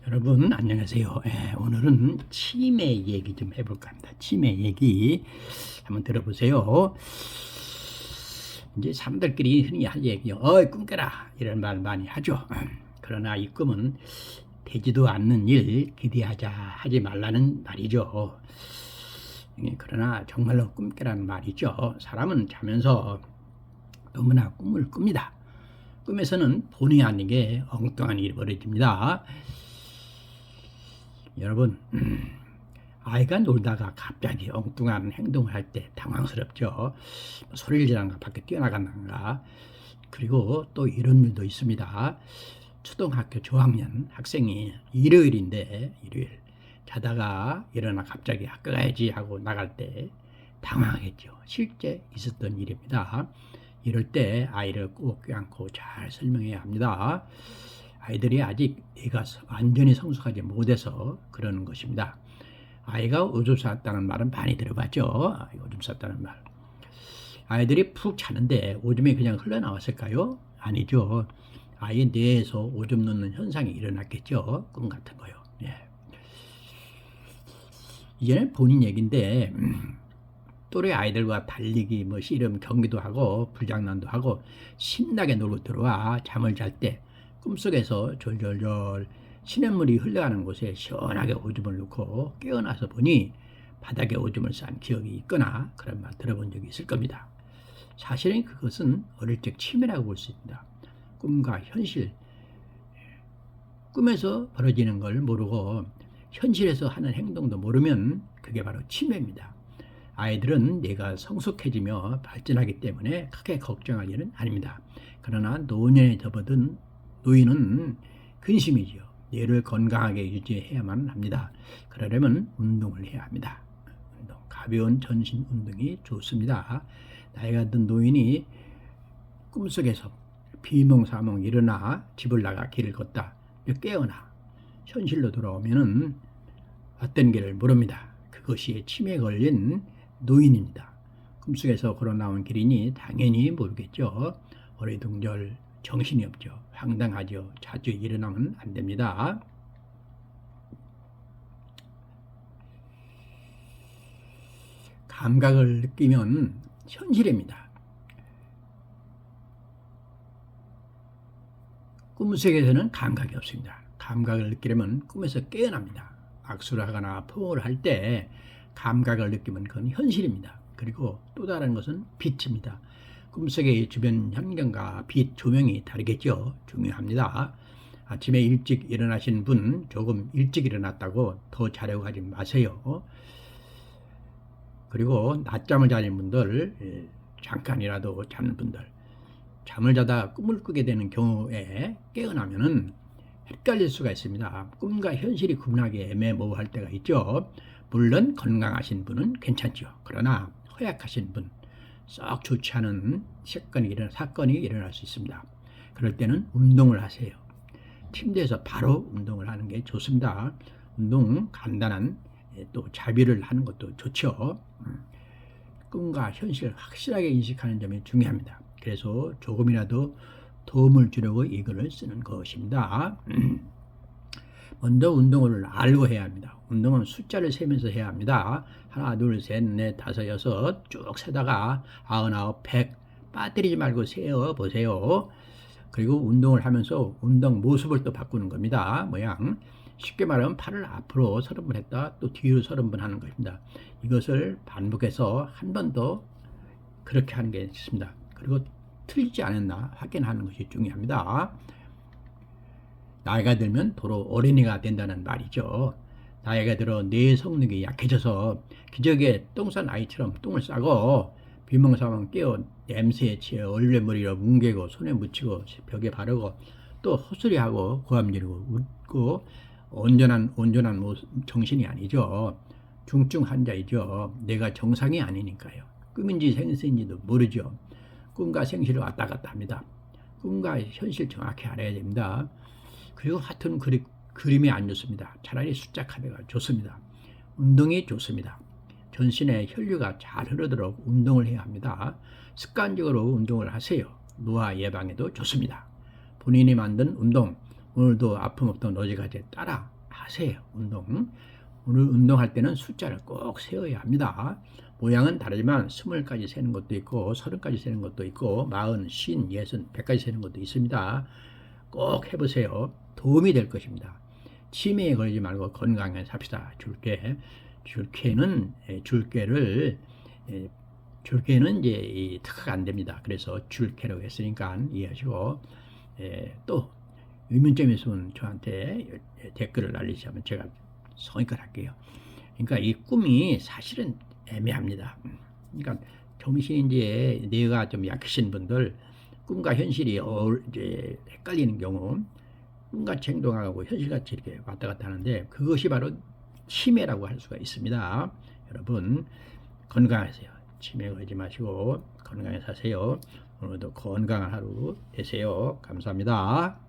여러분 안녕하세요. 오늘은 치매 얘기 좀 해볼까 합니다. 치매 얘기 한번 들어보세요. 이제 사람들끼리 흔히 할 얘기요. 꿈 깨라 이런 말 많이 하죠. 그러나 이 꿈은 되지도 않는 일 하지 말라는 말이죠. 그러나 정말로 꿈 깨라는 말이죠. 사람은 자면서 너무나 꿈을 꿉니다. 꿈에서는 본의 아니게 엉뚱한 일이 벌어집니다. 여러분, 아이가 놀다가 갑자기 엉뚱한 행동을 할 때 당황스럽죠. 소리를 지르다가 밖에 뛰어나간다가. 그리고 또 이런 일도 있습니다. 초등학교 저학년 학생이 일요일 자다가 일어나 갑자기 학교 가야지 하고 나갈 때 당황하겠죠. 실제 있었던 일입니다. 이럴 때 아이를 꼭 껴안고 잘 설명해야 합니다. 아이들이 아직 뇌가 완전히 성숙하지 못해서 그러는 것입니다. 아이가 오줌 쌌다는 말은 많이 들어봤죠. 오줌 쌌다는 말. 아이들이 푹 자는데 오줌이 그냥 흘러나왔을까요? 아니죠. 아이 뇌에서 오줌 넣는 현상이 일어났겠죠. 꿈 같은 거요. 예. 이제는 본인 얘기인데 또래 아이들과 달리기, 씨름 경기도 하고 불장난도 하고 신나게 놀고 들어와 잠을 잘 때 꿈속에서 졸졸졸 시냇물이 흘러가는 곳에 시원하게 오줌을 넣고 깨어나서 보니 바닥에 오줌을 싼 기억이 있거나 그런 말 들어본 적이 있을 겁니다. 사실은 그것은 어릴 적 치매라고 볼 수 있습니다. 꿈과 현실, 꿈에서 벌어지는 걸 모르고 현실에서 하는 행동도 모르면 그게 바로 치매입니다. 아이들은 뇌가 성숙해지며 발전하기 때문에 크게 걱정할 일은 아닙니다. 그러나 노년에 접어든 노인은 근심이지요. 뇌를 건강하게 유지해야만 합니다. 그러려면 운동을 해야 합니다. 가벼운 전신 운동이 좋습니다. 나이가 든 노인이 꿈속에서 비몽사몽 일어나 집을 나가 길을 걷다 깨어나 현실로 돌아오면 어떤 길을 모릅니다. 그것이 치매에 걸린 노인입니다. 꿈속에서 걸어 나온 길이니 당연히 모르겠죠. 어리둥절 정신이 없죠. 황당하죠. 자주 일어나면 안 됩니다. 감각을 느끼면 현실입니다. 꿈속에서는 감각이 없습니다. 감각을 느끼려면 꿈에서 깨어납니다. 악수를 하거나 포옹을 할 때 감각을 느끼면 그건 현실입니다. 그리고 또 다른 것은 빛입니다. 꿈속의 주변 환경과 빛 조명이 다르겠죠. 중요합니다. 아침에 일찍 일어나신 분 조금 일찍 일어났다고 더 자려고 하지 마세요. 그리고 낮잠을 자는 분들, 잠깐이라도 자는 분들, 잠을 자다 꿈을 꾸게 되는 경우에 깨어나면은 헷갈릴 수가 있습니다. 꿈과 현실이 구분하기 애매모호할 때가 있죠. 물론 건강하신 분은 괜찮죠. 그러나 허약하신 분, 썩 좋지 않은 사건이 일어날 수 있습니다. 그럴 때는 운동을 하세요. 침대에서 바로 운동을 하는 게 좋습니다. 운동 간단한 또 자비를 하는 것도 좋죠. 꿈과 현실을 확실하게 인식하는 점이 중요합니다. 그래서 조금이라도 도움을 주려고 이글을 쓰는 것입니다. 먼저 운동을 알고 해야 합니다. 운동은 숫자를 세면서 해야 합니다. 하나, 둘, 셋, 넷, 다섯, 여섯 쭉 세다가 99, 100 빠뜨리지 말고 세어보세요. 그리고 운동을 하면서 운동 모습을 또 바꾸는 겁니다. 모양. 쉽게 말하면 팔을 앞으로 30번 했다 또 뒤로 30번 하는 것입니다. 이것을 반복해서 한 번 더 그렇게 하는 게 있습니다. 그리고 틀리지 않았나 확인하는 것이 중요합니다. 나이가 들면 도로 어린이가 된다는 말이죠. 나이가 들어 뇌 성능이 약해져서 기저귀에 똥 싼 아이처럼 똥을 싸고 비몽사몽 깨어 냄새에 취해 얼레머리로 뭉개고 손에 묻히고 벽에 바르고 또 헛소리하고 고함 지르고 웃고 온전한 정신이 아니죠. 중증 환자이죠. 내가 정상이 아니니까요. 꿈인지 생신인지도 모르죠. 꿈과 생실을 왔다 갔다 합니다. 꿈과 현실 정확히 알아야 됩니다. 그리고 하여튼 그림이 안 좋습니다. 차라리 숫자 카드가 좋습니다. 운동이 좋습니다. 전신에 혈류가 잘 흐르도록 운동을 해야 합니다. 습관적으로 운동을 하세요. 노화 예방에도 좋습니다. 본인이 만든 운동, 오늘도 아픔 없던 어제까지 따라 하세요. 오늘 운동할 때는 숫자를 꼭 세어야 합니다. 모양은 다르지만 20까지 세는 것도 있고 30까지 세는 것도 있고 40, 50, 60, 100까지 세는 것도 있습니다. 꼭 해보세요. 도움이 될 것입니다. 치매에 걸리지 말고 건강하게 삽시다. 줄게는 이제 특허가 안 됩니다. 그래서 줄게라고 했으니까 이해하시고, 또 의문점이 있으면 저한테 댓글을 날리시면 제가 성의껏 할게요. 그러니까 이 꿈이 사실은 애매합니다. 그러니까 정신이 이제 뇌가 좀 약하신 분들, 꿈과 현실이 이제 헷갈리는 경우, 꿈같이 행동하고 현실같이 이렇게 왔다 갔다 하는데, 그것이 바로 치매라고 할 수가 있습니다. 여러분 건강하세요. 치매 걸지 마시고 건강히 사세요. 오늘도 건강한 하루 되세요. 감사합니다.